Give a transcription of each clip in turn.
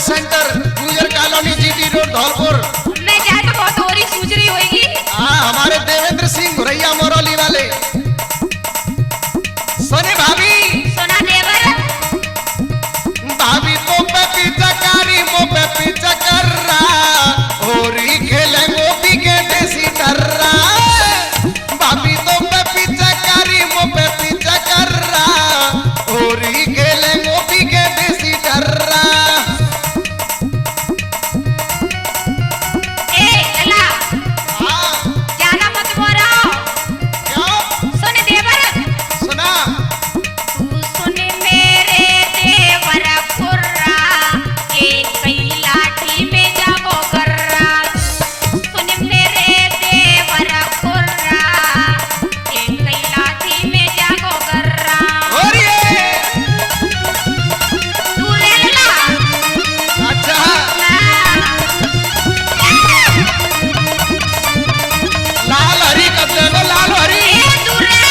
Centre गुजर colony GT road Dholpur. मैं क्या तो बहुत और ही सूझ रही होगी। हाँ हमारे देवेंद्र सिंह घुरैया मोरौली वाले। सोनी भाभी सोना देवर भाभी तो पे पीछा कारी मो पे पीछा कर रहा और ही खेले गोपी के देसी डर रहा। भाभी तो पे पीछा कारी मो पे पीछा कर रहा और ही खेले गोपी के देसी डर रहा। ए लला हाँ ज्यादा मत बोलो। क्यों सोने देवर सुना तू सुन मेरे देवर फुर्रा एक कई लाठी में जागो गर्रा। सुन मेरे देवर फुर्रा एक कई लाठी में जागो गर्रा। और ये तू रे लला अच्छा लाल हरी कब देखो लाल हरी। ए तू रे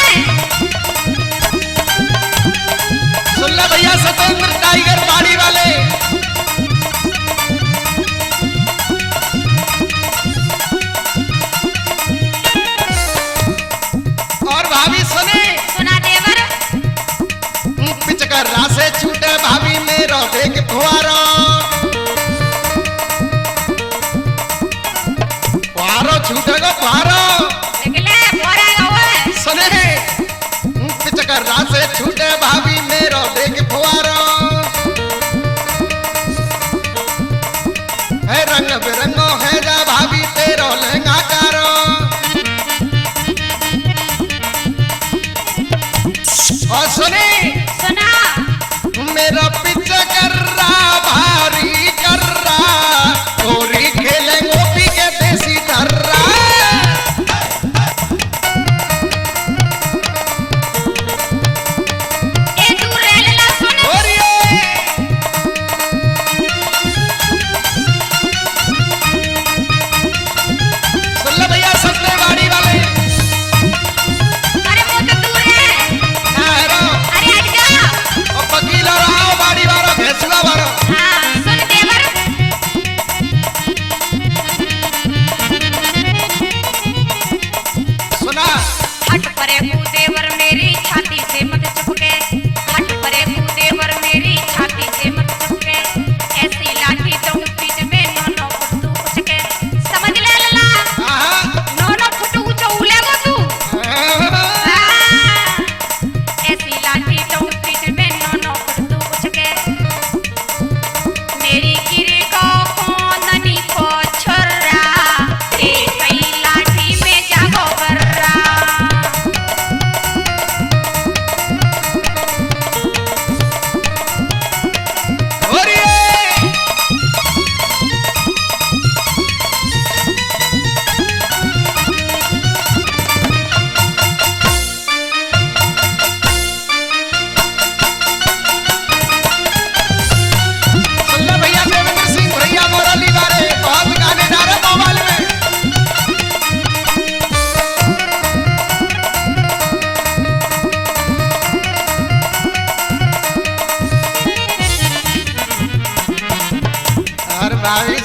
सुन ले भैया सतेंद्र टाइगर बाड़ी वाले। और भाभी सुने सोना देवर पिचकर रासे छूटे भाभी मेरो देख फुआरो फुआरो छूटेगा फुआरो। निकले बोरा गवे सुने पिचकर रासे छूटे भाभी मेरो देख फुआरो है रंग बिरंगो है जा भाभी तेरो लहंगा कारो। और सुने सुना मेरा पीछा कर रहा भारी कर रहा और ही खेले गोपी के देसी डर रहा। ए तू रे लला सुन और ये सुन ले भैया सत्ते बाड़ी वाले। अरे वो तो तू रे ना हेरो अरे हट जा। और वकील और आओ बाड़ी वाला भैंसुआ वाला। हाँ सुन देवर सुना हट परे तू देवर मेरी छाती से मत चिपके। हट परे तू देवर मेरी छाती से मत चिपके। ऐसी लाठी तो पीठ में नौ फुट तू उचके। समझ ले लला हाँ 9 फुट ऊंचा उलेगा तू। हाँ, ऐसी लाठी तो पीठ में नौ फुट तू उचके। मेरी गिरी को ननी को छर्रा एक कई लाठी में जागो गर्रा। और ये सुन ले भैया देवेंद्र सिंह भैया मोरौली वाले बहुत गाने जा रहे मोबाइल में। और भाभी